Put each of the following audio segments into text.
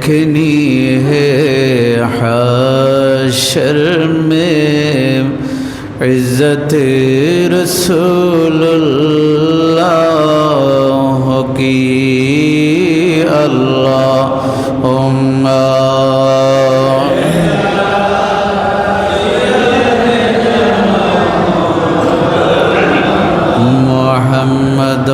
देखनी है हशर में इज्जत रसूलुल्लाह की। अल्लाहुम्मा मुहम्मद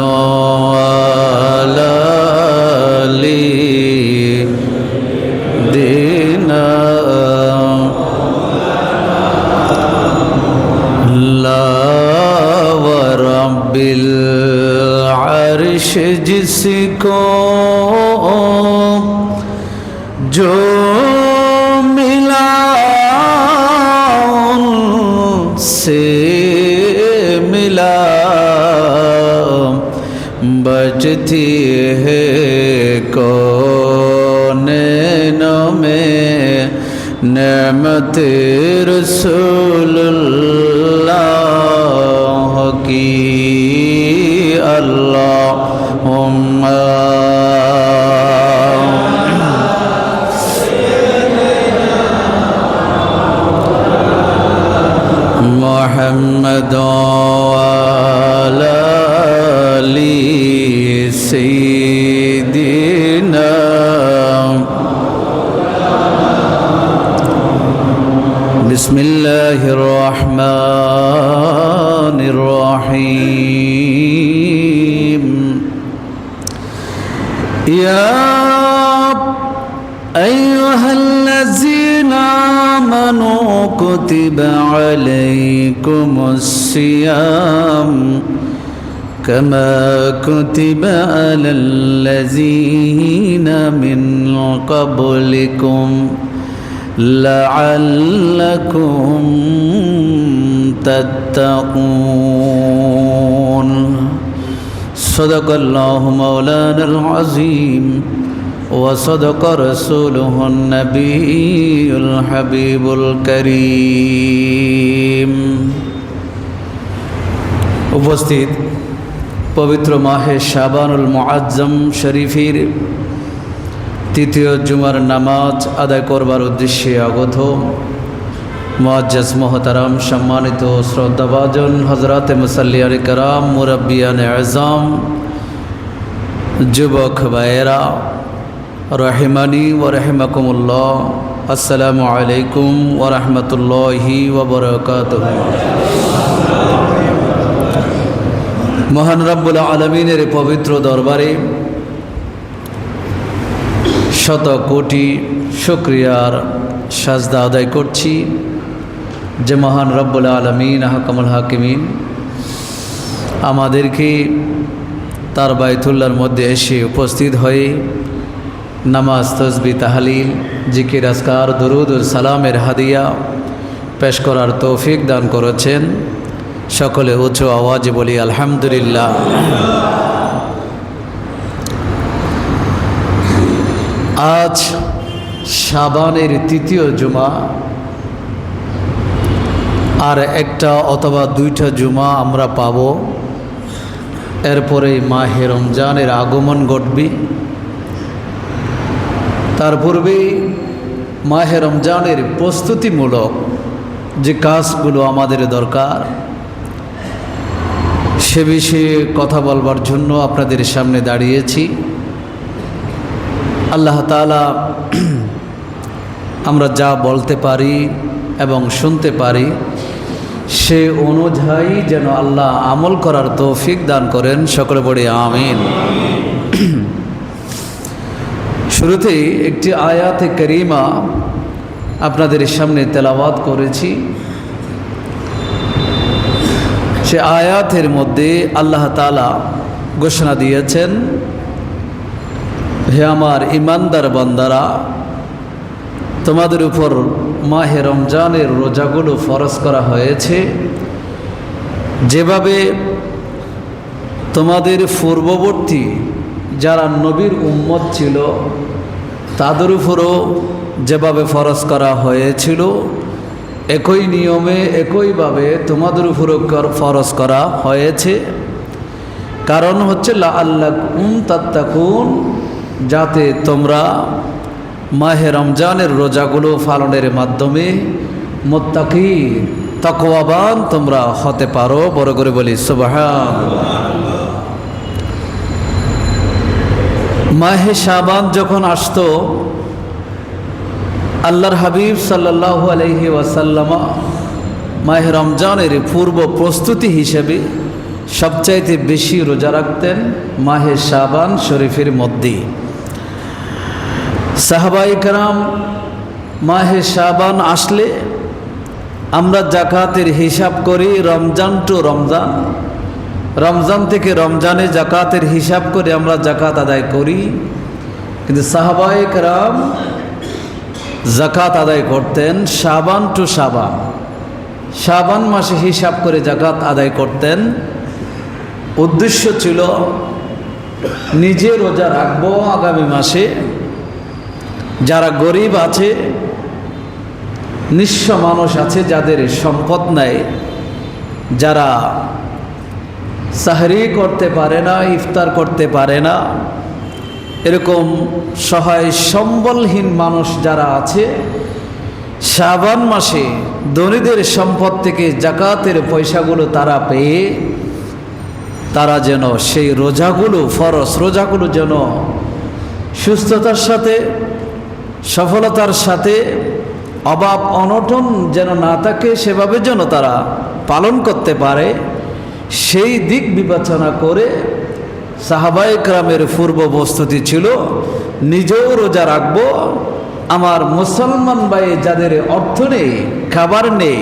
जिसको जो मिला उनसे मिला, बजती है कौनैनों में नेमत रसूलुल्लाह की। अल्लाहुम्मा मुहम्मद वाला आली सय्यिदिना। बिस्मिल्लाहिर रहमानिर रहीम। या अय्युहल्लज़ीना आमनू कुतिबा अलैकुमुस्सियाम कमा कुतिबा अलल्लज़ीना मिन क़ब्लिकुम लअल्लकुम तत्तक़ून। सदक़ल्लाहु मौलानाल अज़ीम व सदक़ रसूलुहुन नबियुल हबीबुल करीम। उपस्थित पवित्र माहे शाबानुल मुअज्जम शरीफेर तृतीय जुमार नामाज आदाय करबार उद्देश्ये आगत मुअज्जज मोहताराम सम्मानित श्रद्धाभाजन हजरात मुसल्लियान किराम मुरब्बियान आज़म जुबक भाइरा रहिमानी व रहिमाकुमुल्लाह। अस्सलामु अलैकुम व रहमतुल्लाहि व बरकातुहू। महान रब्बुल आलमीनेर पवित्र दरबारे शत कोटी शुक्रियार साजदा आदाय करছি যে মহান রব্বুল আলামিন আহকামুল হাকিমিন আমাদেরকে তার বাইতুল্লাহর মধ্যে এসে উপস্থিত হয়ে নামাজ তসবিহ তাহলিল জিকির আজকার দুরুদ ও সালামের হাদিয়া পেশ করার তৌফিক দান করেছেন। সকলে উচ্চ আওয়াজে বলি আলহামদুলিল্লাহ। আজ শাবানের তৃতীয় জুমা, আর একটা অথবা দুইটা জুমা আমরা পাব, এরপরে মাহে রমজানের আগমন ঘটবে। তার পূর্বে মাহে রমজানের প্রস্তুতিমূলক যে কাজগুলো আমাদের দরকার সে বিষয়ে কথা বলবার জন্য আপনাদের সামনে দাঁড়িয়েছি। আল্লাহ তাআলা আমরা যা বলতে পারি এবং শুনতে পারি সে অনুযায়ী যেন আল্লাহ আমল করার তৌফিক দান করেন। সকলে পড়ি আমিন। শুরুতেই একটি আয়াতে কারিমা আপনাদের সামনে তেলাওয়াত করেছি। সে আয়াতের মধ্যে আল্লাহ তাআলা ঘোষণা দিয়েছেন, হে আমার ইমানদার বান্দারা, তোমাদের উপর মাহে রমজানের রোজাগুলো ফরজ করা হয়েছে যেভাবে তোমাদের পূর্ববর্তী যারা নবীর উম্মত ছিল তাদের উপরও যেভাবে ফরজ করা হয়েছিল একই নিয়মে একইভাবে তোমাদের উপরও ফরজ করা হয়েছে। কারণ হচ্ছে লাআল্লাকুম তাত্তাকুন, যাতে তোমরা মাহে রমজানের রোজাগুলো পালনের মাধ্যমে মুত্তাকি তাকওয়াবান তোমরা হতে পারো। বড় করে বলি সুবহানাল্লাহ। মাহে শাবান যখন আসতো, আল্লাহর হাবিব সাল্লাল্লাহু আলাইহি ওয়াসাল্লাম মাহে রমজানের পূর্ব প্রস্তুতি হিসেবে সবচাইতে বেশি রোজা রাখতেন মাহে শাবান শরীফের মধ্যে। সাহাবায়ে কেরাম মাহে শাবান আসলে আমরা জাকাতের হিসাব করি রমজান টু রমজান, রমজান থেকে রমজানে জাকাতের হিসাব করে আমরা জাকাত আদায় করি। কিন্তু সাহাবায়ে কেরাম জাকাত আদায় করতেন শাবান টু শাবান, শাবান মাসে হিসাব করে জাকাত আদায় করতেন। উদ্দেশ্য ছিল নিজে রোজা রাখবো আগামী মাসে, যারা গরিব আছে, নিঃস্ব মানুষ আছে, যাদের সম্পদ নাই, যারা সাহরি করতে পারে না, ইফতার করতে পারে না, এরকম সহায় সম্বলহীন মানুষ যারা আছে, শাবান মাসে ধনীদের সম্পদ থেকে জাকাতের পয়সাগুলো তারা পেয়ে তারা যেন সেই রোজাগুলো, ফরজ রোজাগুলো যেন সুস্থতার সাথে, সফলতার সাথে, অভাব অনটন যেন না থাকে, সেভাবে যেন তারা পালন করতে পারে, সেই দিক বিবেচনা করে সাহাবায়ে কেরামের পূর্ব প্রস্তুতি ছিল নিজেও রোজা রাখবো, আমার মুসলমান ভাই যাদের অর্থ নেই, খাবার নেই,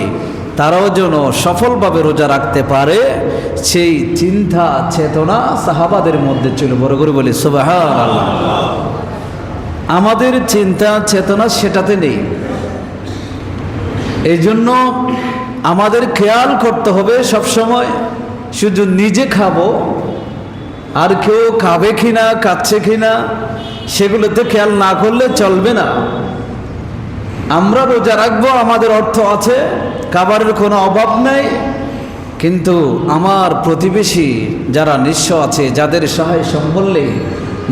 তারাও যেন সফলভাবে রোজা রাখতে পারে, সেই চিন্তা চেতনা সাহাবাদের মধ্যে ছিল। বড় করে বলি সুবহানাল্লাহ। আমাদের চিন্তা চেতনা সেটাতে নেই। এই জন্য আমাদের খেয়াল করতে হবে সবসময়, শুধু নিজে খাবো আর কেউ খাবে কিনা, খাচ্ছে কিনা, সেগুলোতে খেয়াল না করলে চলবে না। আমরা রোজা রাখবো, আমাদের অর্থ আছে, খাবারের কোনো অভাব নেই, কিন্তু আমার প্রতিবেশী যারা নিঃস্ব আছে, যাদের সহায় সম্বলে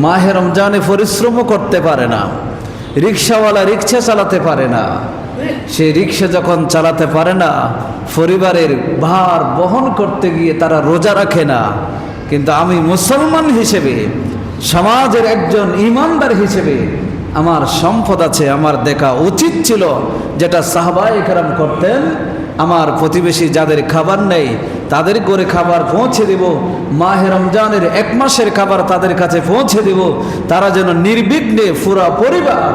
মাহে রমজানে পরিশ্রমও করতে পারে না, রিক্সাওয়ালা রিক্সা চালাতে পারে না, সেই রিক্সা যখন চালাতে পারে না, পরিবারের ভার বহন করতে গিয়ে তারা রোজা রাখে না, কিন্তু আমি মুসলমান হিসেবে, সমাজের একজন ইমানদার হিসেবে আমার সম্পদ আছে, আমার দেখা উচিত ছিল যেটা সাহাবায়ে কেরাম করতেন, আমার প্রতিবেশী যাদের খাবার নেই তাদের করে খাবার পৌঁছে দেব, মাহে রমজানের 1 মাসের খাবার তাদের কাছে পৌঁছে দেব, তারা যেন নির্বিঘ্নে পুরা পরিবার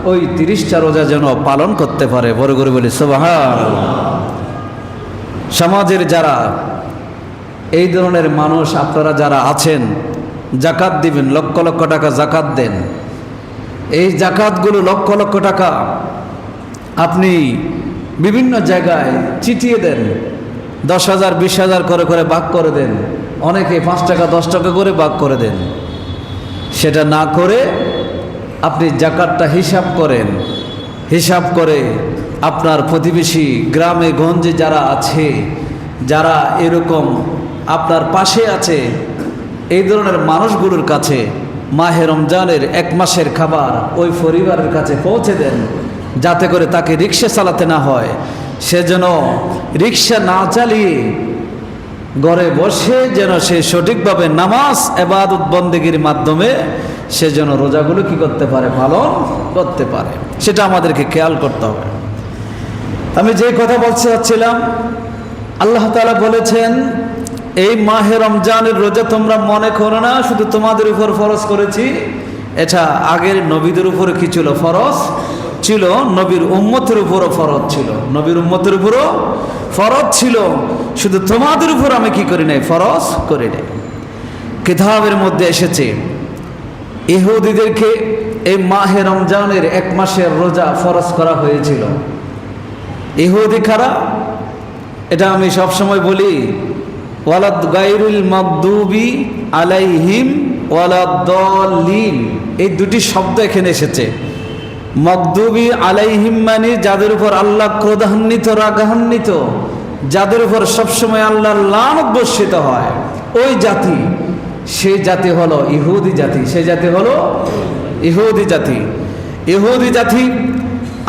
ওই 30টা রোজা যেন পালন করতে পারে। বড় করে বলি সুবহানাল্লাহ। সমাজের যারা এই ধরনের মানুষ, আপনারা যারা আছেন, জাকাত দিবেন, লক্ষ লক্ষ টাকা জাকাত দেন, এই জাকাতগুলো লক্ষ লক্ষ টাকা আপনি বিভিন্ন জায়গায় চিটিয়ে দেন, 10,000 20,000 করে করে ভাগ করে দেন, অনেকে 5 টাকা 10 টাকা করে ভাগ করে দেন। সেটা না করে আপনি জাকাতটা হিসাব করেন, হিসাব করে আপনার প্রতিবেশী গ্রামে গঞ্জে যারা আছে, যারা এরকম আপনার পাশে আছে, এই ধরনের মানুষগুলোর কাছে মাহে রমজানের 1 মাসের খাবার ওই পরিবারের কাছে পৌঁছে দেন, যাতে করে তাকে রিক্সা চালাতে না হয়, সে যেন রিক্সা না চালিয়ে ঘরে বসে যেন সে সঠিকভাবে নামাজ ইবাদত বন্দেগীর মাধ্যমে সে যেন রোজাগুলো কি করতে পারে, পালন করতে পারে। সেটা আমাদেরকে খেয়াল করতে হবে। আমি যে কথা বলতে চাচ্ছিলাম, আল্লাহ তাআলা বলেছেন এই মাহে রমজানের রোজা তোমরা মনে করো না শুধু তোমাদের উপর ফরজ করেছি, এটা আগের নবীদের উপর কি ছিল, ফরজ ছিল, নবীর উম্মতের উপরও ফরজ ছিল, নবীর উম্মতের উপরও ফরজ ছিল, শুধু তোমাদের উপর আমি কি করি নাই, ফরজ করি নাই। কিতাবের মধ্যে এসেছে ইহুদিদেরকে এই মাহে রমজানের 1 মাসের রোজা ফরজ করা হয়েছিল। ইহুদি কারা, এটা আমি সবসময় বলি, ওয়ালাদ গায়রুল মাগদুবি আলাইহিম ওয়ালাদ-দাল্লিন, এই দুটি শব্দ এখানে এসেছে। মাগদুবি আলাইহিম মানে যাদের উপর আল্লাহ ক্রোধান্বিত, রাগান্বিত, যাদের উপর সবসময় আল্লাহর লানত বর্ষিত হয়, ওই জাতি, সেই জাতি হলো ইহুদি জাতি, সেই জাতি হলো ইহুদি জাতি। ইহুদি জাতি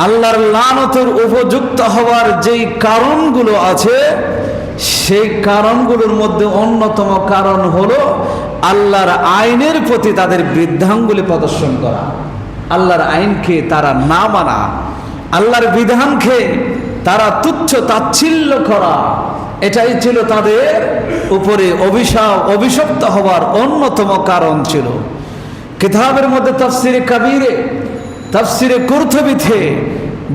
আল্লাহর লানতের উপযুক্ত হওয়ার যেই কারণগুলো আছে, সেই কারণগুলোর মধ্যে অন্যতম কারণ হলো আল্লাহর আইনের প্রতি তাদের বৃদ্ধাঙ্গুলি প্রদর্শন করা, আল্লাহর আইনকে তারা না মানা, আল্লাহর বিধানকে তারা তুচ্ছ তাচ্ছিল্য করা। এটাই ছিল তাদের উপরে অভিশপ্ত হওয়ার অন্যতম কারণ ছিল। কিতাবের মধ্যে তাফসিরে কাবীরে, তাফসিরে কুরতুবীতে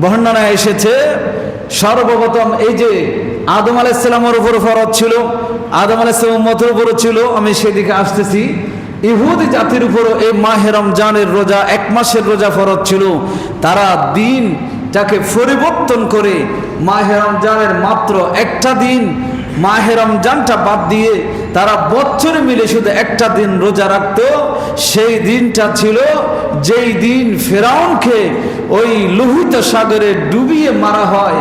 বর্ণনা এসেছে, সর্বপ্রথম এই যে আদম আলাইহিস সালামের উপর ফরজ ছিল, আদম আলাইহিস সালাম উম্মতের উপর ছিল, আমি সেদিকে আসতেছি। ইহুদি জাতির উপরও এই মাহে রমজানের রোজা, 1 মাসের রোজা ফরজ ছিল। তারা দিনটাকে পরিবর্তন করে মাহে রমজানের মাত্র একটা দিন, মাহে রমজানটা বাদ দিয়ে তারা বছরে মিলে শুধু একটা দিন রোজা রাখত। সেই দিনটা ছিল যেই দিন ফেরাউনকে ওই লোহিত সাগরে ডুবিয়ে মারা হয়,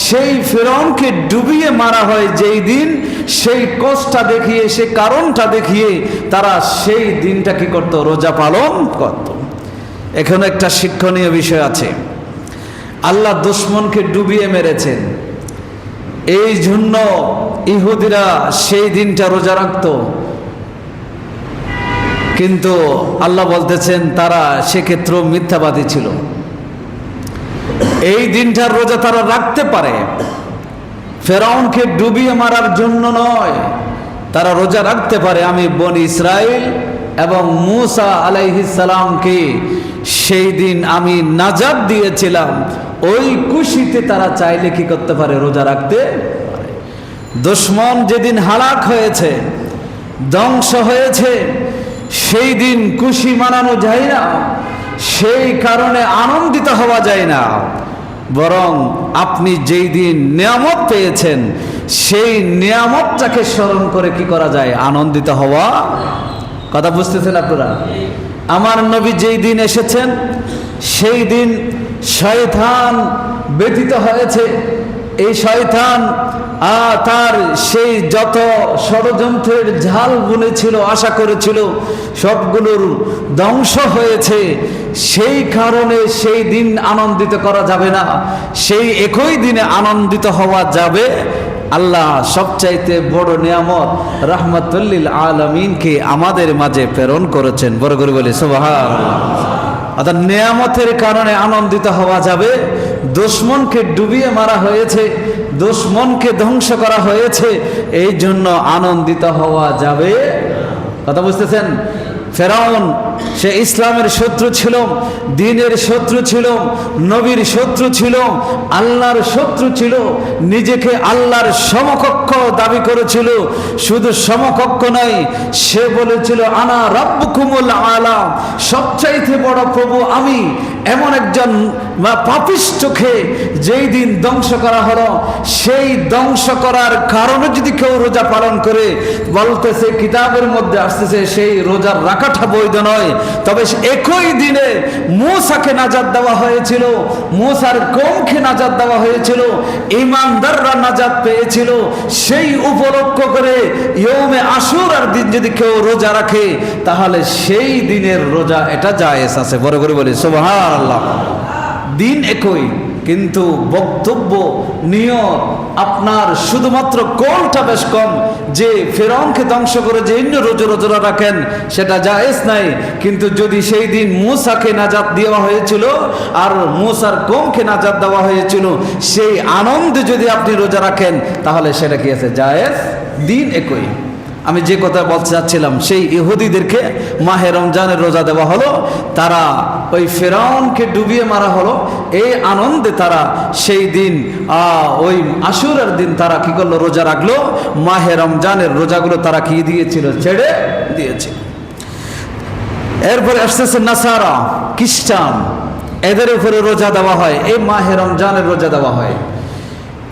সেই ফেরাউনকে ডুবিয়ে মারা হয় যেই দিন, সেই কষ্টটা দেখিয়ে, সেই কারণটা দেখিয়ে তারা সেই দিনটা কি করত? রোজা পালন করত। এখানে একটা শিক্ষণীয় বিষয় আছে। আল্লাহ দুশমনকে ডুবিয়ে মেরেছেন, এই জন্য ইহুদিরা সেই দিনটা রোজা রাখত। কিন্তু আল্লাহ বলতেছেন তারা সেক্ষেত্রেও মিথ্যাবাদী ছিল। এই দিনটার রোজা তারা রাখতে পারে, ফেরাউনকে ডুবিয়ে মারার জন্য নয়, তারা রোজা রাখতে পারে। আমি বনি ইসরাইল এবং মূসা আলাইহিস সালামকে সেই দিন আমি নাজাত দিয়েছিলাম, ওই খুশিতে তারা চাইলে কি করতে পারে? রোজা রাখতে পারে। দুশমন যেদিন হালাক হয়েছে, ধ্বংস হয়েছে, সেই দিন খুশি মানানো যায় না, সেই কারণে আনন্দিত হওয়া যায় না, বরং আপনি যেই দিন নিয়ামত পেয়েছেন সেই নিয়ামতটাকে স্মরণ করে কি করা যায়? আনন্দিত হওয়া। কথা বুঝতেছেন আপনারা? আমার নবী যেই দিন এসেছেন সেই দিন শয়তান ব্যতীত হয়েছে। এই শয়তান তার সেই যত ষড়যন্ত্রের ঝাল বুনেছিল, আশা করেছিল, সবগুলোর ধ্বংস হয়েছে। সেই কারণে সেই দিন আনন্দিত করা যাবে না, সেই একই দিনে আনন্দিত হওয়া যাবে। আল্লাহ সবচাইতে বড় নিয়ামত রাহমাতুল আলামিনকে আমাদের মাঝে প্রেরণ করেছেন। বড় করে বলি সুবহানাল্লাহ। অর্থাৎ নিয়ামতের কারণে আনন্দিত হওয়া যাবে। দুশমনকে ডুবিয়ে মারা হয়েছে, দুশমনকে ধ্বংস করা হয়েছে, এই জন্য আনন্দিত হওয়া যাবে। কথা বুঝতেছেন? ফেরাউন সে ইসলামের শত্রু ছিল, দ্বীনের শত্রু ছিল, নবীর শত্রু ছিল, আল্লাহর শত্রু ছিল, নিজেকে আল্লাহর সমকক্ষ দাবি করেছিল। শুধু সমকক্ষ নয়, সে বলেছিল আনা রাব্বুকুমুল আলা, সবচাইতে বড় প্রভু আমি। এমন একজন পাপিষ্ঠকে যেই দিন ধ্বংস করা হলো, সেই ধ্বংস করার কারণে যদি কেউ রোজা পালন করে, বলতেছে কিতাবের মধ্যে আসতেছে সেই রোজার রাখাটা বৈধ নয়। তবে একই দিনে মূসাকে নাজাত দেওয়া হয়েছিল, মূসার কওমকে নাজাত দেওয়া হয়েছিল, ঈমানদাররা নাজাত পেয়েছিল। সেই উপলক্ষ করে ইয়ৌমে আশুরার দিন যদি কেউ রোজা রাখে, তাহলে সেই দিনের রোজা এটা জায়েজ আছে। বড় করে বলি সুবহানাল্লাহ। দিন একই, কিন্তু বক্তব্য নিয়ত আপনার শুধুমাত্র কোনটা বেশ কম। যে ফেরাউনকে ধ্বংস করে যে রোজা রাখেন সেটা জায়েজ নাই, কিন্তু যদি সেই দিন মূসাকে নাজাত দেওয়া হয়েছিল আর মূসার কওমকে নাজাত দেওয়া হয়েছিল, সেই আনন্দে যদি আপনি রোজা রাখেন তাহলে সেটা কি আছে? জায়েজ। দিন একই। আমি যে কথা বলতে চাচ্ছিলাম, সেই ইহুদিদেরকে মাহে রমজানের রোজা দেওয়া হলো, তারা ওই ফেরাউনকে ডুবিয়ে মারা হলো, এই আনন্দে তারা সেই দিন ওই আশুরার দিন তারা কি করলো? রোজা রাখলো। মাহে রমজানের রোজাগুলো তারা কি দিয়েছিল? ছেড়ে দিয়েছিল। এরপরে আসতেছে নাসারা, খ্রিস্টান, এদের উপরে রোজা দেওয়া হয়, এই মাহে রমজানের রোজা দেওয়া হয়।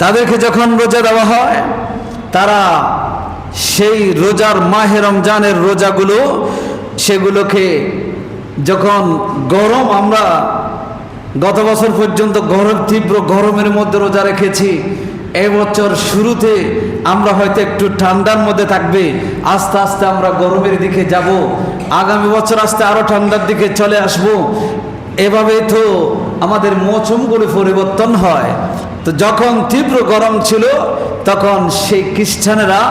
তাদেরকে যখন রোজা দেওয়া হয়, তারা সেই রোজার মাহে রমজানের রোজাগুলো, সেগুলোকে যখন গরম, আমরা গত বছর পর্যন্ত গরম, তীব্র গরমের মধ্যে রোজা রেখেছি। এই বছর শুরুতে আমরা হয়তো একটু ঠান্ডার মধ্যে থাকবে, আস্তে আস্তে আমরা গরমের দিকে যাব। আগামী বছর আস্তে আরো ঠান্ডার দিকে চলে আসব। এভাবেই তো আমাদের মৌসুমগুলো পরিবর্তন হয়। তো যখন তীব্র গরম ছিল তখন সেই খ্রিস্টানেরা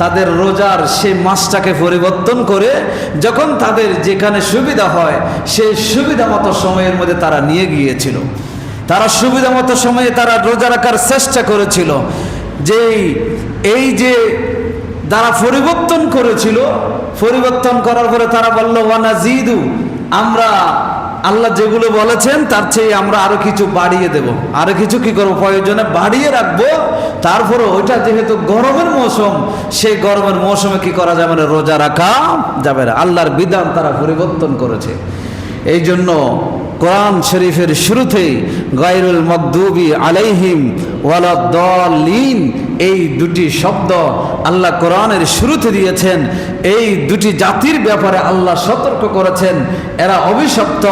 তাদের রোজার সেই মাসটাকে পরিবর্তন করে যখন তাদের যেখানে সুবিধা হয় সেই সুবিধা মতো সময়ের মধ্যে তারা নিয়ে গিয়েছিল। তারা সুবিধা মতো সময়ে তারা রোজা রাখার চেষ্টা করেছিল। এই যে তারা পরিবর্তন করেছিল, পরিবর্তন করার পরে তারা বলল ওয়ানাজিদু, আমরা আল্লাহ যেগুলো বলেছেন তার চেয়ে আমরা আরো কিছু বাড়িয়ে দেব, আরো কিছু কি করবো, প্রয়োজনে বাড়িয়ে রাখবো। তারপরে ওইটা যেহেতু গরমের মৌসুম, সেই গরমের মৌসুমে কি করা যাবে না, রোজা রাখা যাবে না। আল্লাহর বিধান তারা পরিবর্তন করেছে। এই জন্য কোরআন শরীফের শুরুতেই গায়রুল মাগদুবি আলাইহিম ওয়ালাদ-দাল্লিন এই দুটি শব্দ আল্লাহ কোরআনের শুরুতে দিয়েছেন। এই দুটি জাতির ব্যাপারে আল্লাহ সতর্ক করেছেন, এরা অভিশপ্ত,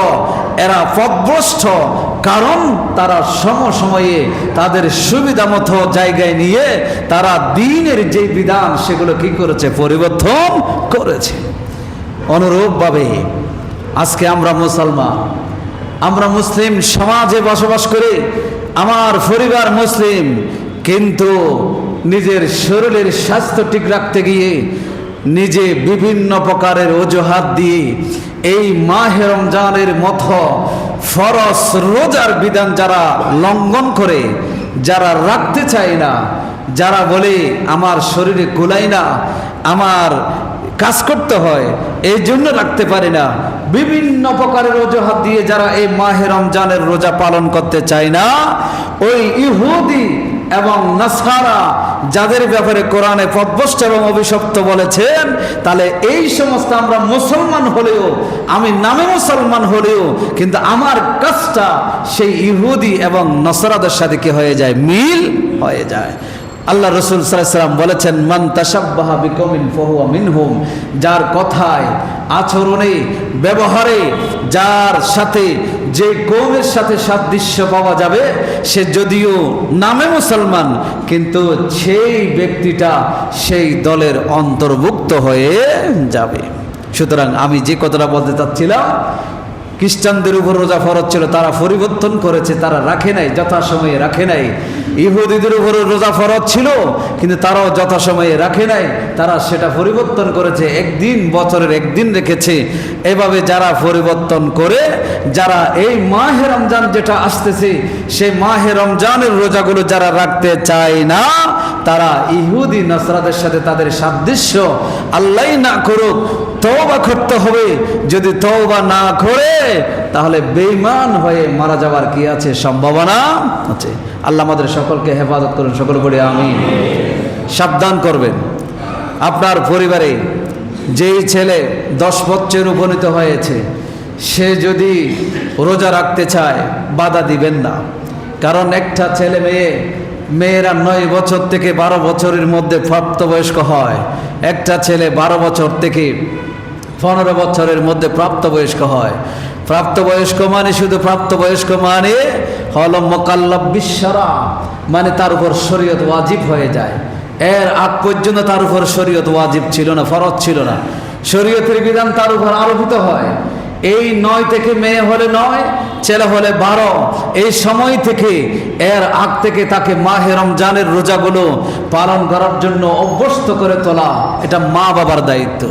এরা পথভ্রষ্ট, কারণ তারা সময়ে তাদের সুবিধা মতো জায়গায় নিয়ে তারা দ্বীনের যে বিধান সেগুলো কি করেছে, পরিবর্তন করেছে। অনুরূপভাবে আজকে আমরা মুসলমান, আমরা মুসলিম সমাজে বসবাস করি, আমার পরিবার মুসলিম, কিন্তু নিজের শরীরের স্বাস্থ্য ঠিক রাখতে গিয়ে নিজে বিভিন্ন প্রকারের অজুহাত দিয়ে এই মাহে রমজানের মতো ফরজ রোজার বিধান যারা লঙ্ঘন করে, যারা রাখতে চায় না, যারা বলে আমার শরীরে কুলায় না, আমার কাজ করতে হয় এই জন্য রাখতে পারি না, বিভিন্ন প্রকারের অজুহাত দিয়ে যারা এই মাহে রমজানের রোজা পালন করতে চায় না, ওই ইহুদি এবং নাসারা যাদের ব্যাপারে কোরআনে পথভ্রষ্ট এবং অভিশপ্ত বলেছেন, তাহলে এই সমস্ত আমরা মুসলমান হলেও, আমি নামে মুসলমান হলেও কিন্তু আমার কাজটা সেই ইহুদি এবং নাসারাদের সাথে কি হয়ে যায়, মিল হয়ে যায়। আল্লাহ রসুল সাল্লাল্লাহু আলাইহি ওয়াসাল্লাম বলেছেন, মান তাশাব্বাহা বিকওমিন ফাহুয়া মিনহুম, যার কথায়, আচরণে, ব্যবহারে যার সাথে যে কওমের সাথে সাদৃশ্য পাওয়া যাবে, সে যদিও নামে মুসলমান কিন্তু সেই ব্যক্তিটা সেই দলের অন্তর্ভুক্ত হয়ে যাবে। সুতরাং আমি যে কথাটা বলতে চাচ্ছিলাম, খ্রিস্টানদের উপর রোজা ফরজ ছিল, তারা পরিবর্তন করেছে, তারা রাখে নাই, যথাসময়ে রাখে নাই। ইহুদিদের উপর রোজা ফরজ ছিল কিন্তু তারাও যথাসময়ে রাখে নাই, তারা সেটা পরিবর্তন করেছে, একদিন, বছরের একদিন রেখেছে। এভাবে যারা পরিবর্তন করে, যারা এই মাহে রমজান যেটা আসতেছে সেই মাহে রমজানের রোজাগুলো যারা রাখতে চায় না, তারা ইহুদি নাসরাদের সাথে তাদের সাদৃশ্য আল্লাহ না করুক, তওবা করতে হবে। যদি তওবা না করে তাহলে বেঈমান হয়ে মারা যাওয়ার কি আছে, সম্ভাবনা আছে। আল্লাহ আমাদের সকলকে হেফাজত করুন, সকল বলি আমিন। সাবধান করবেন, আপনার পরিবারে যেই ছেলে 10 বছর উপনীত হয়েছে সে যদি রোজা রাখতে চায়, বাধা দিবেন না। কারণ একটা ছেলে মেয়েরা 9 বছর থেকে 12 বছরের মধ্যে প্রাপ্তবয়স্ক হয়। একটা ছেলে 12 বছর থেকে 15 বছরের মধ্যে প্রাপ্তবয়স্ক হয়। প্রাপ্তবয়স্ক মানে শুধু প্রাপ্তবয়স্ক মানে হল মুকাল্লাফ বিশ-শরআ, মানে তার উপর শরীয়ত ওয়াজিব হয়ে যায়। এর আগ পর্যন্ত তার উপর শরীয়ত ওয়াজিব ছিল না, ফরজ ছিল না, শরীয়তের বিধান তার উপর আরোপিত হয়। এই 9 থেকে মেয়ে হলে 9, ছেলে হলে 12, এই সময় থেকে, এর আগ থেকে তাকে মাহে রমজানের রোজাগুলো পালন করার জন্য অভ্যস্ত করে তোলা, এটা মা বাবার দায়িত্ব।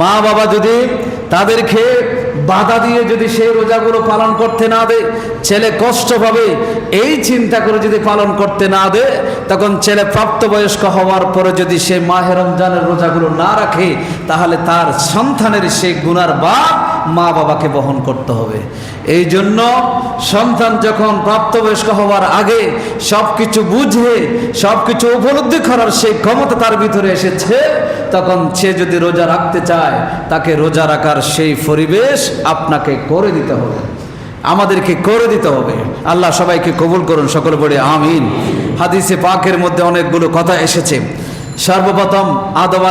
মা বাবা যদি তাদেরকে বাধা দিয়ে যদি সেই রোজাগুলো পালন করতে না দেয়, ছেলে কষ্ট পাবে, এই চিন্তা করে যদি পালন করতে না দেয়, তখন ছেলে প্রাপ্তবয়স্ক হওয়ার পরে যদি সে মাহে রমজানের রোজাগুলো না রাখে, তাহলে তার সন্তানের সেই গুনার ভার মা বাবাকে বহন করতে হবে। এই জন্য সন্তান যখন প্রাপ্তবয়স্ক হওয়ার আগে সবকিছু বুঝে, সবকিছু উপলব্ধি করার সেই ক্ষমতা তার ভিতরে এসেছে, তখন সে যদি রোজা রাখতে চায়, তাকে রোজা রাখার সেই পরিবেশ আপনাকে করে দিতে হবে, আমাদেরকে করে দিতে হবে। আল্লাহ সবাইকে কবুল করুন, সকলে বলে আমিন। হাদিসে পাকের মধ্যে অনেকগুলো কথা এসেছে। সর্বপ্রথম আদম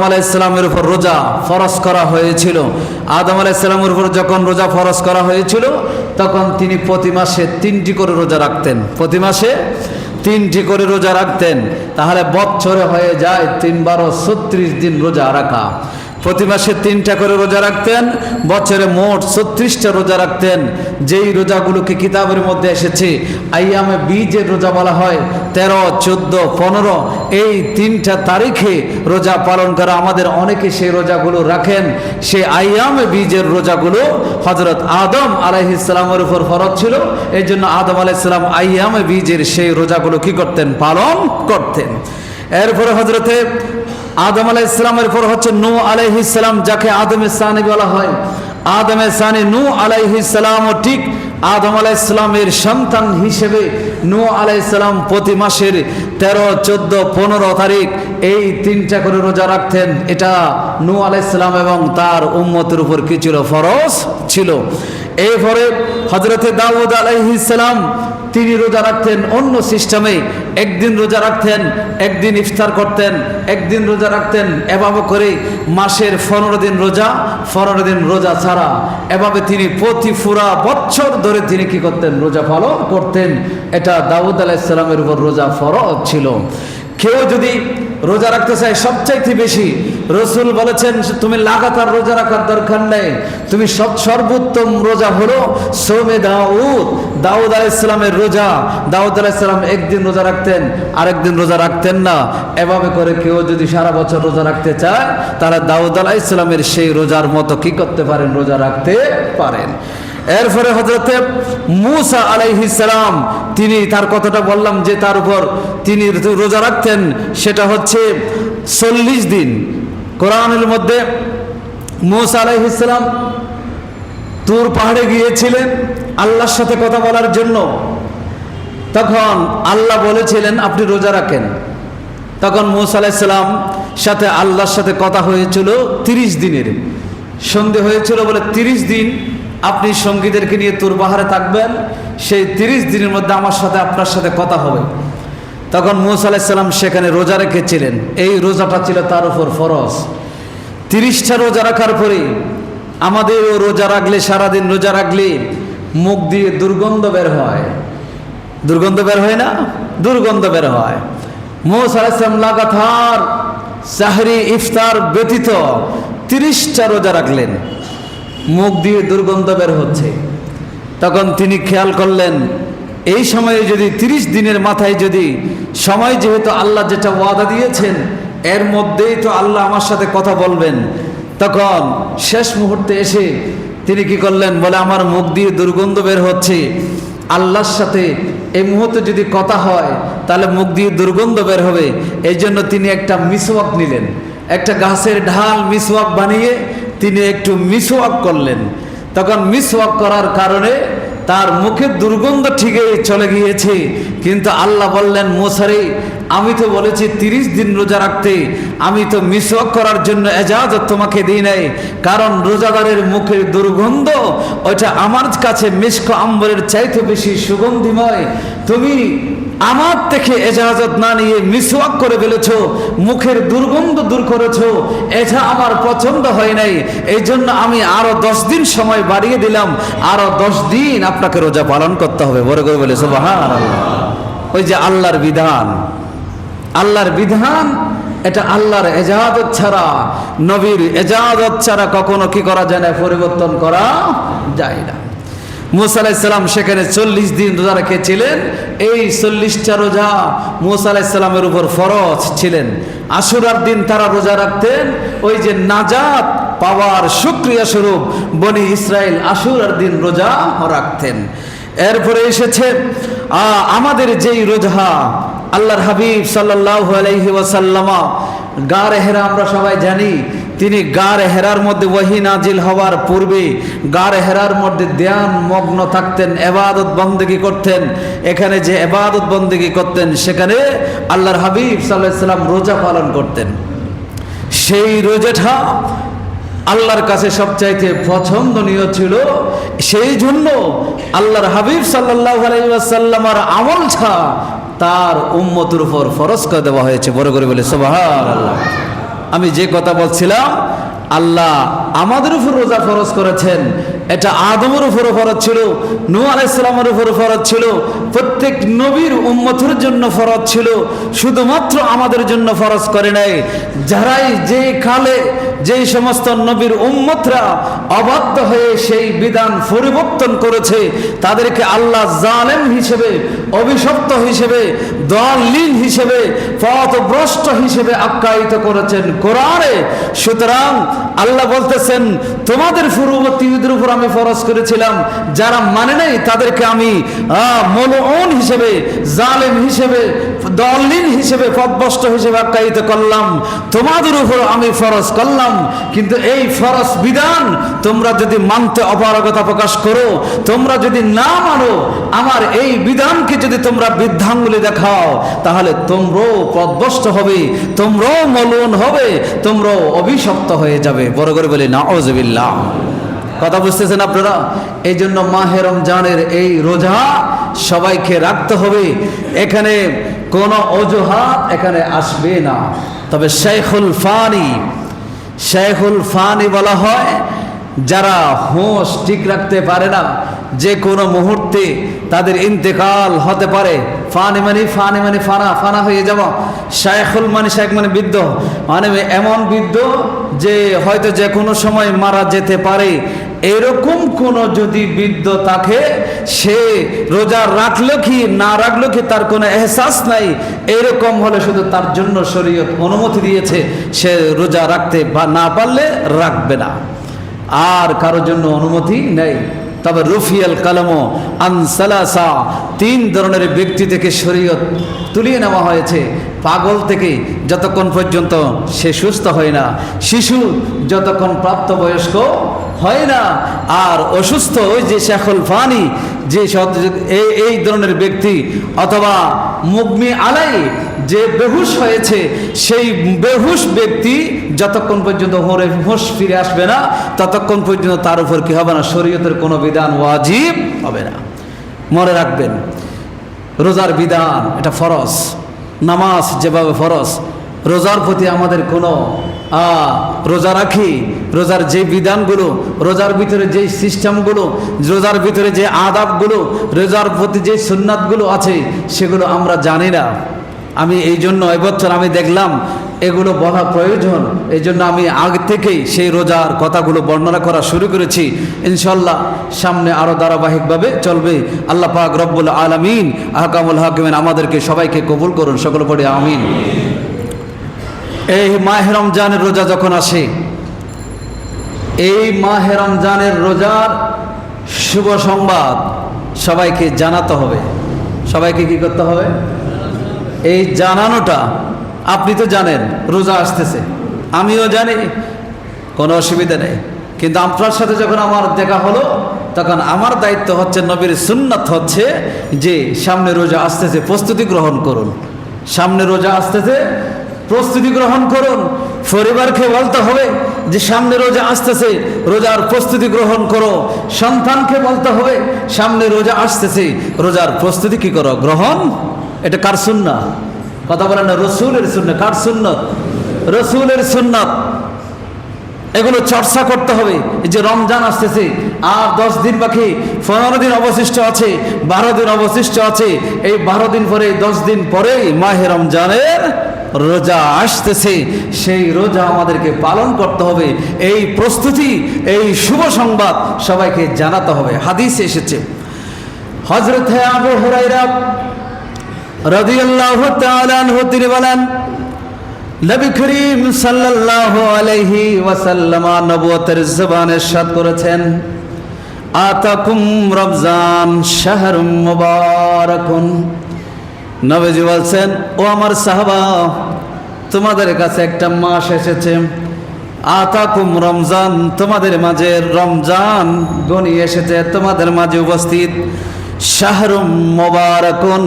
আলাইহিস সালামের উপর রোজা ফরজ করা হয়েছিল। আদম আলাইহিস সালামের উপর যখন রোজা ফরজ করা হয়েছিল, তখন তিনি প্রতি মাসে 3টি করে রোজা রাখতেন, প্রতি মাসে 3টি করে রোজা রাখতেন। তাহলে বছরে হয়ে যায় 3 × 12 = 36 দিন রোজা রাখা। প্রতি মাসে 3টা করে রোজা রাখতেন, বছরে মোট 36টা রোজা রাখতেন। যেই রোজাগুলোকে কিতাবের মধ্যে এসেছে আইয়ামে বীজের রোজা বলা হয়, 13, 14, 15 এই 3টা তারিখে রোজা পালন করা। আমাদের অনেকে সেই রোজাগুলো রাখেন। সেই আইয়ামে বীজের রোজাগুলো হযরত আদম আলাইহিস সালামের উপর ফরজ ছিল। এই জন্য আদম আলাইহিস সালাম আইয়ামে বীজের সেই রোজাগুলো কি করতেন? পালন করতেন। এরপরে হযরতে আদম আলাইহিস সালামের পর হচ্ছে নূহ আলাইহিস সালাম, যাকে আদমে সানি বলা হয়। আদমে সানি নূহ আলাইহিস সালামও ঠিক আদম আলাইহিস সালামের সন্তান হিসেবে নূহ আলাইহিস সালাম প্রতি মাসের 13, 14, 15 তারিখ এই 3টা করে রোজা রাখতেন। এটা নূহ আলাইহিস সালাম এবং তার উম্মতের উপর কি ছিল? ফরজ ছিল। এরপরে হযরতে দাউদ আলাইহিস সালাম তিনি রোজা রাখতেন অন্য সিস্টেমে। একদিন রোজা রাখতেন, একদিন ইফতার করতেন, একদিন রোজা রাখতেন। এভাবে করে মাসের 15 দিন রোজা, 15 দিন রোজা ছাড়া, এভাবে তিনি প্রতি পুরা বছর ধরে তিনি কি করতেন? রোজা পালন করতেন। এটা দাউদ আলাইহিস সালামের উপর রোজা ফরজ ছিল। কেউ যদি রোজা রাখতে চায় সবচাইতে বেশি, রসুল বলেছেন তুমি লাগাতার রোজা রাখার দরকার নেই, তুমি সর্বোত্তম রোজা হলো সৌমে দাউদ। দাউদ আলাইহিস সালামের রোজা। দাউদ আলাইহিস সালাম একদিন রোজা রাখতেন, আরেকদিন রোজা রাখতেন না। এভাবে করে কেউ যদি সারা বছর রোজা রাখতে চায়, তারা দাউদ আলাইহিস সালামের সেই রোজার মতো কি করতে পারেন? রোজা রাখতে পারেন। এরপরে হযরতে মূসা আলাইহিস সালাম, তিনি তার কথাটা বললাম যে তার উপর তিনি রোজা রাখতেন, সেটা হচ্ছে 40 দিন। কোরআনের মধ্যে মূসা আলাইহিস সালাম তুর পাহাড়ে গিয়েছিলেন আল্লাহর সাথে কথা বলার জন্য। তখন আল্লাহ বলেছিলেন আপনি রোজা রাখেন। তখন মূসা আলাইহিস সালাম সাথে আল্লাহর সাথে কথা হয়েছিল 30 দিনের। সন্ধে হয়েছিল বলে 30 দিন আপনি সঙ্গীদেরকে নিয়ে তুর পাহাড়ে থাকবেন, সেই 30 দিনের মধ্যে আমার সাথে আপনার সাথে কথা হবে। তখন মূসা আলাইহিস সালাম সেখানে রোজা রেখেছিলেন। এই রোজাটা ছিল তার উপর ফরজ। 30টা রোজা রাখার পরে আমাদেরও রোজা রাখলে, সারাদিন রোজা রাখলে মুখ দিয়ে দুর্গন্ধ বের হয়। দুর্গন্ধ বের হয় না? দুর্গন্ধ বের হয়। মূসা আলাইহিস সালাম লাগাতার সাহরি ইফতার ব্যতীত 30টা রোজা রাখলেন, মুখ দিয়ে দুর্গন্ধ বের হচ্ছে। তখন তিনি খেয়াল করলেন এই সময়ে যদি 30 দিনের মাথায় যদি সময়, যেহেতু আল্লাহ যেটা ওয়াদা দিয়েছেন এর মধ্যেই তো আল্লাহ আমার সাথে কথা বলবেন, তখন শেষ মুহূর্তে এসে তিনি কি করলেন? বলে আমার মুখ দিয়ে দুর্গন্ধ বের হচ্ছে, আল্লাহর সাথে এই মুহূর্তে যদি কথা হয় তাহলে মুখ দিয়ে দুর্গন্ধ বের হবে। এই জন্য তিনি একটা মিসওয়াক নিলেন, একটা গাছের ঢাল মিসওয়াক বানিয়ে তিনি একটু মিসওয়াক করলেন। তখন মিসওয়াক করার কারণে তার মুখের দুর্গন্ধ ঠিকই চলে গিয়েছে। কিন্তু আল্লাহ বললেন মূসা রে, আমি তো বলেছি 30 দিন রোজা রাখতে, আমি তো মিসওয়াক করার জন্য ইজাজত তোমাকে দিই নাই, কারণ রোজাদারের মুখের দুর্গন্ধ ওইটা আমার কাছে মিশক আম্বরের চাইতে বেশি সুগন্ধিময়। তুমি আমার থেকে ইজাজত না নিয়ে মিসওয়াক করে ফেলেছ, মুখের দুর্গন্ধ দূর করেছ, এটা আমার পছন্দ হয় নাই। এই জন্য আমি আরো 10 দিন সময় বাড়িয়ে দিলাম, আরো 10 দিন আপনাকে রোজা পালন করতে হবে। বড় করে বলে সুবহানাল্লাহ। ওই যে আল্লাহর বিধান, আল্লাহর বিধান, এটা আল্লাহর ইজাজত ছাড়া, নবীর ইজাজত ছাড়া কখনো কি করা যায় না? পরিবর্তন করা যায় না। মূসা আলাইহিস সালাম সেখানে 40 দিন রোজা রেখেছিলেন। এই 40টা রোজা মূসা আলাইহিস সালামের উপর ফরজ ছিলেন। আশুরার দিন তারা রোজা রাখতেন, ওই যে নাজাত পাওয়ার শুকরিয়া স্বরূপ বনি ইসরাইল আশুরার দিন রোজা রাখতেন। এরপরে এসেছে আমাদের যেই রোজা, আল্লাহর হাবিব সাল্লাল্লাহু আলাইহি ওয়াসাল্লাম গারে হেরা, আমরা সবাই জানি তিনি গারে হেরার মধ্যে ওহী নাজিল হওয়ার পূর্বে গারে হেরার মধ্যে ধ্যান মগ্ন থাকতেন, ইবাদত বন্দেগী করতেন। এখানে যে ইবাদত বন্দেগী করতেন সেখানে আল্লাহর হাবিব সাল্লাল্লাহু আলাইহি ওয়াসাল্লাম রোজা পালন করতেন। সেই রোজাটা আল্লাহর কাছে সবচাইতে পছন্দনীয় ছিল। সেই জন্য আল্লাহর হাবিব সাল্লাল্লাহু আলাইহি ওয়াসাল্লামের আমলটা তার উম্মতের উপর ফরজ করে দেওয়া হয়েছে। বড় করে বলে সুবহানাল্লাহ। আমি যে কথা বলছিলাম, আল্লাহ আমাদের উপর রোজা ফরজ করেছেন, এটা আদমের উপরও ফরজ ছিল, নূহ আলাইহিস সালামের উপরও ফরজ ছিল, প্রত্যেক নবীর উম্মতের জন্য ফরজ ছিল, শুধুমাত্র আমাদের জন্য ফরজ করে নাই। যারাই যে কালে যেই সমস্ত নবীর উম্মতরা অবাধ্য হয়ে সেই বিধান পরিবর্তন করেছে তাদেরকে আল্লাহ জালেম হিসেবে, অভিশপ্ত হিসেবে, দলিল হিসেবে, পথভ্রষ্ট হিসেবে আখ্যায়িত করেছেন কোরআনে। সুতরাং আল্লাহ বলতেছেন তোমাদের পূর্ববর্তীদের উপর আমি ফরজ করেছিলাম, যারা মানে নাই তাদেরকে আমি মলউন হিসেবে, জালেম হিসেবে, দলিল হিসেবে, পথভ্রষ্ট হিসেবে আখ্যায়িত করলাম। তোমাদের উপর আমি ফরজ করলাম, কিন্তু এই ফরজ বিধান তোমরা যদি মানতে অপারগতা প্রকাশ করো, তোমরা যদি না মানো, আমার এই বিধানকে যদি তোমরা বৃদ্ধাঙ্গুলি দেখাও, তাহলে তোমরাও পথভ্রষ্ট হবে, তোমরাও মলউন হবে, তোমরাও অভিশপ্ত হয়ে যাবে। বড় করে বলি নাউযুবিল্লাহ। কথা বুঝতেছেন আপনারা? এই জন্য মাহে রমজানের এই রোজা সবাইকে রাখতে হবে। এখানে কোনো অজুহাত এখানে আসবে না। তবে শেখুল ফানি বলা হয় যারা হোশ ঠিক রাখতে পারে না, যে কোনো মুহূর্তে তাদের ইন্তেকাল হতে পারে। ফানি মানে ফানা হয়ে যাব। শেখ মানে বৃদ্ধ, মানে এমন বৃদ্ধ যে হয়তো যে কোনো সময় মারা যেতে পারে, এরকম কোন যদি বৃদ্ধ থাকে, সে রোজা রাখলো কি না রাখলো কি তার কোনো এহসাস নাই, এরকম হলে শুধু তার জন্য শরীয়ত অনুমতি দিয়েছে, সে রোজা রাখতে বা না পারলে রাখবে না, আর কারোর জন্য অনুমতি নেই। তবে রুফিয়াল কালামো আন সালাসা, 3 ধরনের ব্যক্তি থেকে শরীয়ত তুলিয়ে নেওয়া হয়েছে। পাগল থেকে যতক্ষণ পর্যন্ত সে সুস্থ হয় না, শিশু যতক্ষণ প্রাপ্তবয়স্ক হয় না, আর অসুস্থ ওই যে শেখুল ফানি, যে এই ধরনের ব্যক্তি, অথবা মুগমি আলাই, যে বেহুশ হয়েছে, সেই বেহুশ ব্যক্তি যতক্ষণ পর্যন্ত হুঁশ ফিরে আসবে না, ততক্ষণ পর্যন্ত তার উপর কি হবে না, শরীয়তের কোনো বিধান ওয়াজিব হবে না। মনে রাখবেন, রোজার বিধান এটা ফরজ। নামাজ যেভাবে ফরজ, রোজার প্রতি আমাদের কোনো রোজা রাখি, রোজার যে বিধানগুলো, রোজার ভিতরে যে সিস্টেমগুলো, রোজার ভিতরে যে আদাবগুলো, রোজার প্রতি যে সুন্নাতগুলো আছে, সেগুলো আমরা জানি না। আমি এই জন্য এবছর আমি দেখলাম এগুলো বলা প্রয়োজন, এই জন্য আমি আগে থেকেই সেই রোজার কথাগুলো বর্ণনা করা শুরু করেছি। ইনশাল্লাহ সামনে আরও ধারাবাহিকভাবে চলবে। আল্লাহ পাক রব্বুল আলামিন আহকামুল হাকিমিন আমাদেরকে সবাইকে কবুল করুন, সকল পড়ে আমিন। এই মাহে রমজানের রোজা যখন আসে, এই মাহে রমজানের রোজার শুভ সংবাদ সবাইকে জানাতে হবে। সবাইকে কি করতে হবে? এই জানানোটা, আপনি তো জানেন রোজা আসতেছে, আমিও জানি, কোনো অসুবিধা নেই, কিন্তু আপনার সাথে যখন আমার দেখা হলো, তখন আমার দায়িত্ব হচ্ছে, নবীর সুন্নাত হচ্ছে যে সামনে রোজা আসতেছে, প্রস্তুতি গ্রহণ করুন। সামনে রোজা আসতেছে, প্রস্তুতি গ্রহণ করুন। পরিবারকে বলতে হবে যে সামনে রোজা আসতেছে, রোজার প্রস্তুতি গ্রহণ করো। সন্তানকে বলতে হবে সামনে রোজা আসতেছে, রোজার প্রস্তুতি কি করো, গ্রহণ। এটা কার সুন্নাত? কথা বলেন না, রসুলের সুন্নাত। কার সুন্নাত? রসুলের সুন্নাত। এগুলো চর্চা করতে হবে। এই যে রমজান আসতেছে, আর 10 দিন বাকি, 15 দিন অবশিষ্ট আছে, 12 দিন অবশিষ্ট আছে। এই 12 দিন পরে, 10 দিন পরে মাহে রমজানের রোজা আসতেছে। সেই রোজা আমাদেরকে পালন করতে হবে। এই প্রস্তুতি, এই শুভ সংবাদ সবাইকে জানাতে হবে। হাদিসে এসেছে, হযরত আবু হুরায়রা রাদিয়াল্লাহু তাআলা আনহু তিনি বলেন, নবী করিম সাল্লাল্লাহু আলাইহি ওয়াসাল্লাম নবুয়তের জবানে ইরশাদ করেছেন, আতাকুম রমজান শাহরুম মুবারাকুন। নবীজি বলছেন, ও আমার সাহাবা, তোমাদের কাছে একটা মাস এসেছে। আতাকুম রমজান, তোমাদের মাঝে রমজান গনি এসেছে, তোমাদের মাঝে উপস্থিত। শাহরুম মুবারাকুন,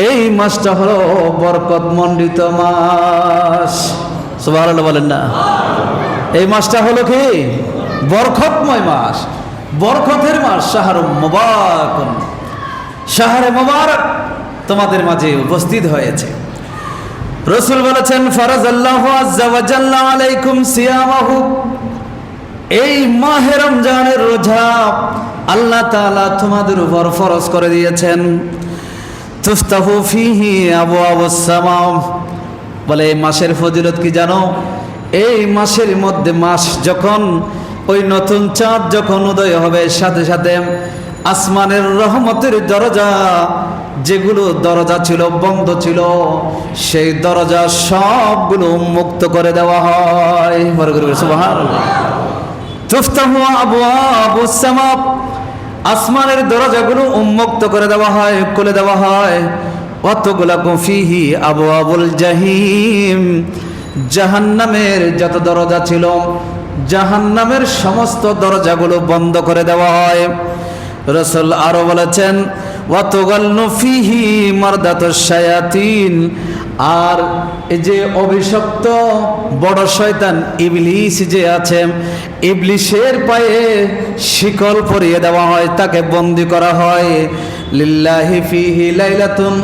এই মাসটা হলো বরকত মণ্ডিত মাস। সুবহানাল্লাহ বলেন না? এই মাসটা হলো কি? বরকতময় মাস, বরকতের মাস। শাহরুম মুবারাকুন, শাহরে মুবারক তোমাদের মাঝে উপস্থিত হয়েছে। রাসূল বলেছেন, ফারাজাল্লাহু আযজা ওয়া জাল্লা আলাইকুম সিয়ামাহু, এই মাহে রমজানের রোজা আল্লাহ তাআলা তোমাদের উপর ফরজ করে দিয়েছেন। তুফতাহু ফীহি আবওয়াবুস সামা, বলে এই মাসের ফজিলত কি জানো? এই মাসের মধ্যে মাস যখন ওই নতুন চাঁদ যখন উদয় হবে, সাথে সাথে আসমানের রহমতের দরজা, যেগুলো দরজা ছিল বন্ধ ছিল, সেই দরজা সবগুলো উন্মুক্ত করে দেওয়া হয়। সুবহানাল্লাহ। তুফতাহু আবওয়াবুস সামা, আসমানের দরজাগুলো উন্মুক্ত করে দেওয়া হয়, খুলে দেওয়া হয়। ওয়াতুগলাকু ফিহি আবওয়াবুল জাহিম, জাহান্নামের যত দরজা ছিল, জাহান্নামের সমস্ত দরজাগুলো বন্ধ করে দেওয়া হয়। রাসূল আরো বলেছেন ওয়াতুগাল্লু ফিহি মারদাতুশ শায়াতিন, আর এই যে অভিশপ্ত বড় শয়তান ইবলিস যে আছে, ইবলিসের পায়ে শিকল পরিয়ে দেওয়া হয়, তাকে বন্দী করা হয়। লিল্লাহি ফিহি লাইলাতুন,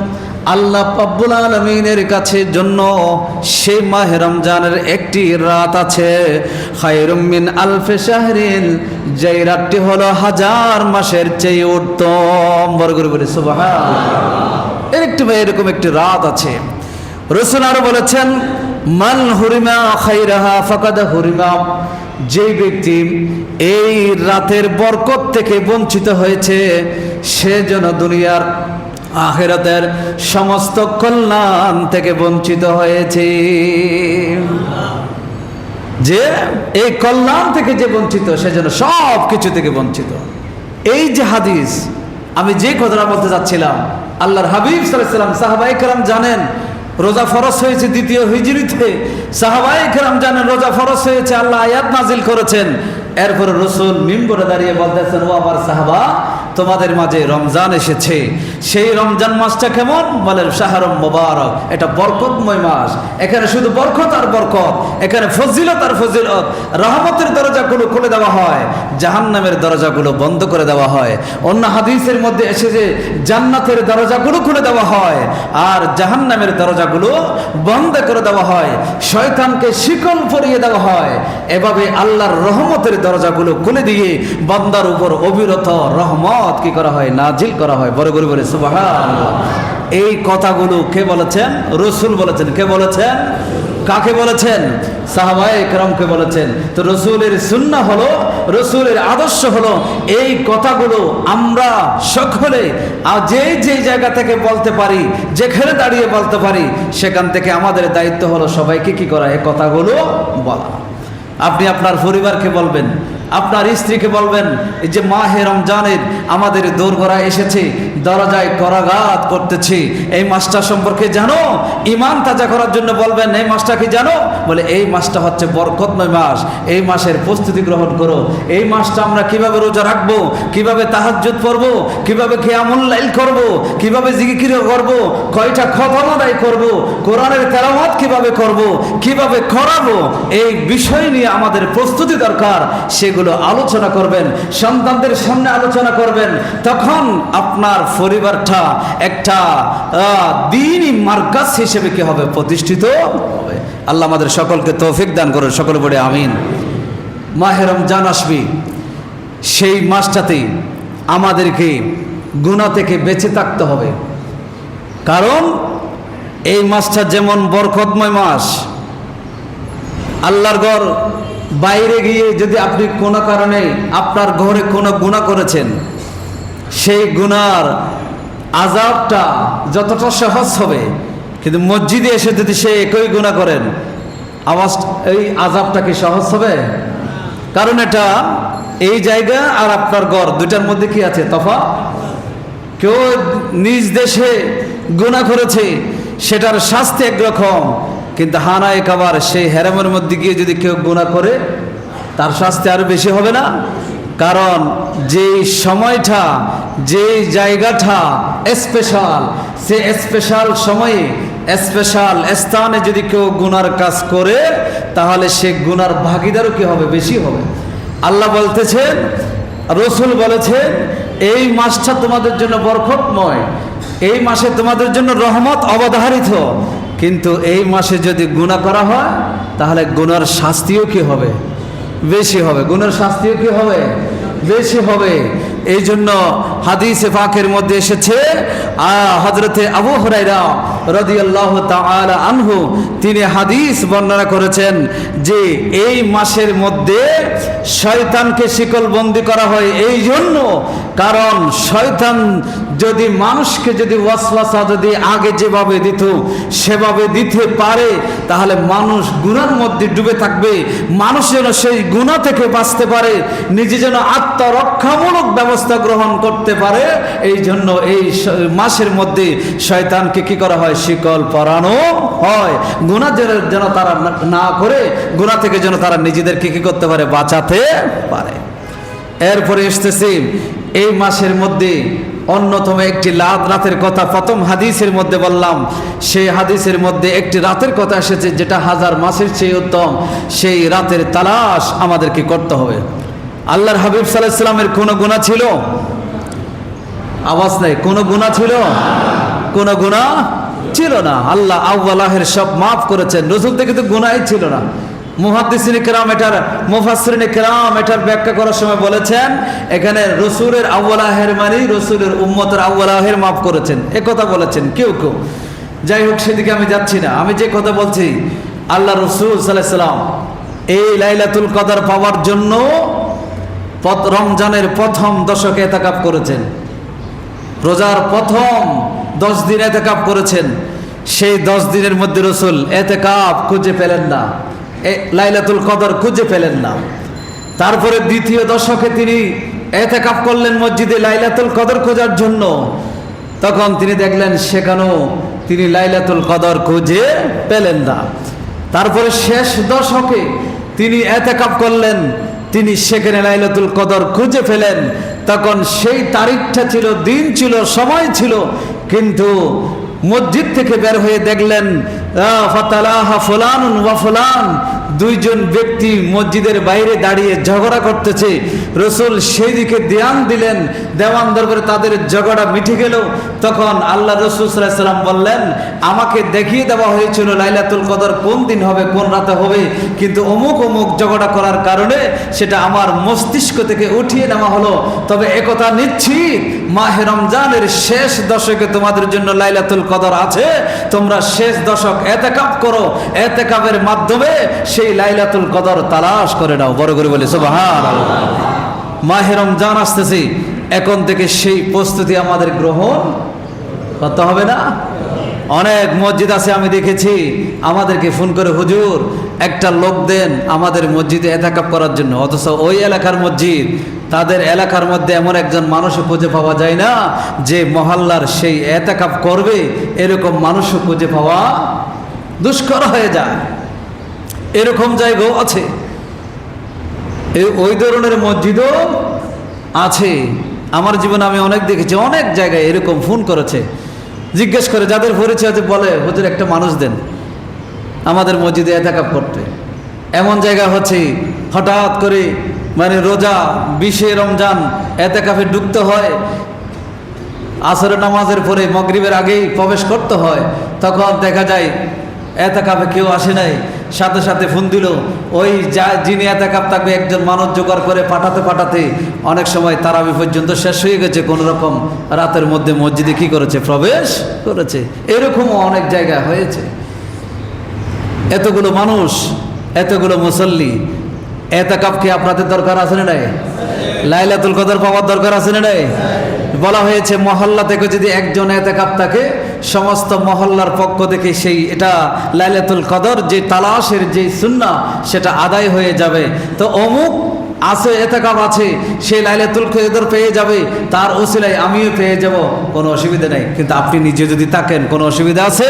আল্লাহ রাব্বুল আলামিনের কাছে জন্য সেই মাহে রমজানের একটি রাত আছে, খায়রুম মিন আলফি শাহরিন, যেই রাতটি হলো হাজার মাসের চেয়ে উত্তম। বরগর বলে সুবহানাল্লাহ। এরকম একটি রাত আছে। রাসূল আরো বলেছেন মান হুরিমা খায়রাহা ফাকাদ হুরিমা, যে ব্যক্তি এই রাতের বরকত থেকে বঞ্চিত হয়েছে, সে যেন দুনিয়ার আখিরাতের সমস্ত কল্যাণ থেকে বঞ্চিত হয়েছে। যে এই কল্যাণ থেকে যে বঞ্চিত, সে যেন সব কিছু থেকে বঞ্চিত। এই যে হাদিস, আমি যে কথাটা বলতে যাচ্ছিলাম, আল্লাহর হাবিব সাল্লাল্লাহু আলাইহি ওয়াসাল্লাম, সাহাবায়ে কেরাম জানেন রোজা ফরজ হয়েছে দ্বিতীয় হিজরিতে, সাহাবায়ে কেরাম জানেন রোজা ফরজ হয়েছে, আল্লাহ আয়াত নাজিল করেছেন। এরপরে রাসূল মিম্বরে দাঁড়িয়ে বলতেছেন, ও আমার সাহাবা, তোমাদের মাঝে রমজান এসেছে। সেই রমজান মাসটা কেমন? বলেন শাহরুম মুবারক, এটা বরকতময় মাস। এখানে শুধু বরকত আর বরকত, এখানে ফজিলত আর ফজিলত। রহমতের দরজাগুলো খুলে দেওয়া হয়, জাহান্নামের দরজাগুলো বন্ধ করে দেওয়া হয়। অন্য হাদিসের মধ্যে এসেছে জান্নাতের দরজাগুলো খুলে দেওয়া হয় আর জাহান্নামের দরজাগুলো বন্ধ করে দেওয়া হয়, শয়তানকে শিকল পরিয়ে দেওয়া হয়। এভাবে আল্লাহর রহমতের দরজাগুলো খুলে দিয়ে বান্দার উপর অবিরত রহমত কি করা হয়? নাজিল করা হয়। বড় করে বলে সুবহানাল্লাহ। এই কথাগুলো কে বলেছেন? রাসূল বলেছেন। কে বলেছেন? কাকে বলেছেন? সাহাবায়ে কেরামকে বলেছেন। তো রাসূলের সুন্নাহ হলো, রাসূলের আদর্শ হলো এই কথাগুলো আমরা সকলে যে যে জায়গা থেকে বলতে পারি, যেখানে দাঁড়িয়ে বলতে পারি, সেখান থেকে আমাদের দায়িত্ব হলো সবাইকে কি করা? এই কথাগুলো বলা। আপনি আপনার পরিবারকে বলবেন, আপনার স্ত্রীকে বলবেন, এই যে মাহে রমজানের আমাদের দোরগোড়ায় এসেছে, দরজায় করাঘাত করতেছি, এই মাসটা সম্পর্কে জানো? ঈমান তাজা করার জন্য বলবেন, এই মাসটা কি জানো? বলে এই মাসটা হচ্ছে বরকতময় মাস, এই মাসের প্রস্তুতি গ্রহণ করো। এই মাসটা আমরা কিভাবে রোজা রাখবো, কিভাবে তাহাজ্জুদ পড়বো, কিভাবে কিয়ামুল লাইল করবো, কিভাবে জিকির করবো, কয়টা খতম আদায় করবো, কোরআনের তেলাওয়াত কিভাবে করবো, কিভাবে করাবো, এই বিষয় নিয়ে আমাদের প্রস্তুতি দরকার। সেগুলো আলোচনা করবেন, সন্তানদের সামনে আলোচনা করবেন, তখন আপনার পরিবারটা একটা দ্বীনি মার্কাজ হিসেবে কি হবে? প্রতিষ্ঠিত হবে। আল্লাহ আমাদের সকলকে তৌফিক দান করেন, সকলে বলে আমিন। মাহে রমজান আসবে, সেই মাসটাতেই আমাদেরকে গুনাহ থেকে বেঁচে থাকতে হবে। কারণ এই মাসটা যেমন বরকতময় মাস, আল্লাহর ঘর বাইরে গিয়ে যদি আপনি কোনো কারণে আপনার ঘরে কোনো গুনাহ করেছেন, সেই গুনার আযাবটা যতটা সহজ হবে, কিন্তু মসজিদে এসে যদি সে একই গুনাহ করেন, এই আযাবটা কি সহজ হবে? কারণ এটা এই জায়গা আর আপনার ঘর দুটার মধ্যে কি আছে? তফাৎ। কেউ নিজ দেশে গুনাহ করেছে, সেটার শাস্তি একরকম, কিন্তু হানায় কাবার সেই হেরামের মধ্যে গিয়ে যদি কেউ গুনাহ করে, তার শাস্তি আরো বেশি হবে না? কারণ যেই সময়টা, যেই জায়গাটা স্পেশাল, সে স্পেশাল সময়ে স্পেশাল স্থানে যদি কেউ গুনার কাজ করে, তাহলে সে গুনার ভাগিদারও কি হবে? বেশি হবে। আল্লাহ বলতেছেন, রাসূল বলেছেন, এই মাসটা তোমাদের জন্য বরকতময়, এই মাসে তোমাদের জন্য রহমত অবধারিত, কিন্তু এই মাসে যদি গুনাহ করা হয়, তাহলে গুনার শাস্তিও কি হবে? বেশি হবে। গুনার শাস্তিও কি হবে? বেশি হবে। এই জন্য হাদিসে পাকের মধ্যে এসেছে, হযরতে আবু হুরায়রা রাদিয়াল্লাহু তাআলা আনহু তিনি হাদিস বর্ণনা করেছেন যে এই মাসের মধ্যে শয়তানকে শিকলবন্দি করা হয় এই জন্য, কারণ শয়তান যদি মানুষকে যদি ওয়াসওয়াসা যদি আগে যেভাবে দিত সেভাবে দিতে পারে, তাহলে মানুষ গুনার মধ্যে ডুবে থাকবে। মানুষ যেন সেই গুনাহ থেকে বাঁচতে পারে, নিজে যেন আত্মরক্ষামূলক ব্যবস্থা গ্রহণ করতে পারে, এই জন্য এই মাসের মধ্যে শয়তানকে কি করা হয়, শিকল পরানো হয়। গুনাহ যেন তারা না করে, গুনাহ থেকে যেন তারা নিজেদেরকে কি করতে পারে, বাঁচাতে পারে। এরপরে এসতেছি এই মাসের মধ্যে অন্যতম একটি রাতের কথা প্রথম হাদিসের মধ্যে বললাম, সেই হাদিসের মধ্যে একটি রাতের কথা এসেছে যেটা হাজার মাসের চেয়ে উত্তম। সেই রাতের তালাশ আমাদেরকে করতে হবে। আল্লাহর হাবিব সাল্লাল্লাহু আলাইহি সাল্লামের কোনো গুনাহ ছিল? আওয়াজ নাই। কোনো গুনাহ ছিল? কোনো গুনাহ ছিল না। আল্লাহ আউয়ালাহের সব মাফ করেছেন। রাসূল থেকে তো গুনাহই ছিল না। মুহাদ্দিসিনে কেরাম মুফাসসিরিনে কেরাম এটার ব্যাখ্যা করার সময় বলেছেন, এখানে রাসূলের আউয়ালাহের মানে রাসূলের উম্মতের আউয়ালাহের মাফ করেছেন, এ কথা বলেছেন কেউ কেউ। যাই হোক, সেদিকে আমি যাচ্ছি না। আমি যে কথা বলছি, আল্লাহ রাসূল সাল্লাল্লাহু আলাইহি সাল্লাম এই লাইলাতুল কদর পাওয়ার জন্য রমজানের প্রথম দশকে ইতিকাফ করেছেন। রোজার প্রথম 10 দিন ইতিকাফ করেছেন। সেই 10 দিনের মধ্যে রাসূল ইতিকাফ খুঁজে পেলেন না, লাইলাতুল কদর খুঁজে পেলেন না। তারপরে দ্বিতীয় দশকে তিনি ইতিকাফ করলেন মসজিদে লাইলাতুল কদর খোঁজার জন্য। তখন তিনি দেখলেন সেখানেও তিনি লাইলাতুল কদর খুঁজে পেলেন না। তারপরে শেষ দশকে তিনি ইতিকাফ করলেন, তিনি সেখানে লাইলাতুল কদর খুঁজে পেলেন। তখন সেই তারিখটা ছিল, দিন ছিল, সময় ছিল, কিন্তু মসজিদ থেকে বের হয়ে দেখলেন ফাতালাহা ফুলানুন ওয়া ফুলান, দুইজন ব্যক্তি মসজিদের বাইরে দাঁড়িয়ে ঝগড়া করতেছে। রাসূল সেই দিকে ধ্যান দিলেন, দেওয়ান দরবারে তাদের ঝগড়া মিটে গেল। তখন আল্লাহ রাসূল সাল্লাল্লাহু আলাইহি সাল্লাম বললেন, আমাকে দেখিয়ে দেওয়া হয়েছিল লাইলাতুল কদর কোন দিন হবে, কোন রাতে হবে, কিন্তু অমুক অমুক ঝগড়া করার কারণে সেটা আমার মস্তিষ্ক থেকে উঠিয়ে নেওয়া হলো। তবে একথা নিশ্চিত, মাহে রমজানের শেষ দশকে তোমাদের জন্য লাইলাতুল কদর আছে। তোমরা শেষ দশক ইতিকাফ করো, ইতিকাফের মাধ্যমে সেই লাইলাতুল কদর তালাশ করে নাও। বড় করে বলি সুবহানাল্লাহ। মাহে রমজান আসতেছে, এখন থেকে সেই প্রস্তুতি আমাদের গ্রহণ করতে হবে না? অনেক মসজিদ আছে আমি দেখেছি, আমাদেরকে ফোন করে, হুজুর একটা লোক দেন আমাদের মসজিদে ইতিকাফ করার জন্য। অথচ ওই এলাকার মসজিদ, তাদের এলাকার মধ্যে এমন একজন মানুষও খুঁজে পাওয়া যায় না যে মহল্লার সেই ইতিকাফ করবে, এরকম মানুষও খুঁজে পাওয়া দুষ্কর হয়ে যায়। এরকম জায়গাও আছে, ওই ধরনের মসজিদও আছে। আমার জীবনে আমি অনেক দেখেছি, অনেক জায়গায় এরকম ফোন করেছে, জিজ্ঞেস করে, যাদের পরিচয় আছে বলে, হুজুর একটা মানুষ দেন আমাদের মসজিদে ইতিকাফ করতে। এমন জায়গা হচ্ছে হঠাৎ করে মানে রোজা 20 রমজান ইতিকাফে ঢুকতে হয়, আসরের নামাজের পরে মাগরিবের আগেই প্রবেশ করতে হয়। তখন দেখা যায় ইতিকাফে কেউ আসে নাই, সাথে সাথে ফোন দিল, ওই যিনি ইতিকাফ থাকবে একজন মানুষ জোগাড় করে পাঠাতে অনেক সময় তারাবি পর্যন্ত শেষ হয়ে গেছে, কোন রকম রাতের মধ্যে মসজিদে কি করেছে, প্রবেশ করেছে। এরকমও অনেক জায়গা হয়েছে। এতগুলো মানুষ, এতগুলো মুসল্লি, ইতিকাফ কি আপনাদের দরকার আছে না নাই? লাইলাতুল কদর পাওয়ার দরকার আছে না নাই? বলা হয়েছে মহল্লা থেকে যদি একজন ইতিকাফ থাকে, সমস্ত মহল্লার পক্ষ থেকে সেই এটা লাইলাতুল কদর যে তালাশের যে সুন্নাহ সেটা আদায় হয়ে যাবে। তো অমুক আছে ইতিকাফ আছে, সেই লাইলাতুল কদর পেয়ে যাবে, তার ওসিলায় আমিও পেয়ে যাব, কোনো অসুবিধা নাই। কিন্তু আপনি নিজে যদি থাকেন, কোনো অসুবিধা আছে?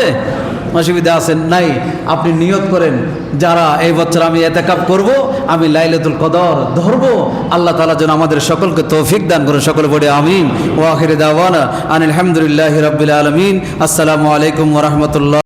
অসুবিধা আছে নাই? আপনি নিয়ত করেন, যারা এই বছর আমি ইতিকাফ করব, আমি লাইলাতুল কদর ধরব। আল্লাহ তাআলা যেন আমাদের সকলকে তৌফিক দান করেন। সকলে বলে আমিন। ওয়া আখিরু দাওয়ানা আনিল হামদুলিল্লাহি রাব্বিল আলামিন। আসসালামু আলাইকুম ওয়া রাহমাতুল্লাহ।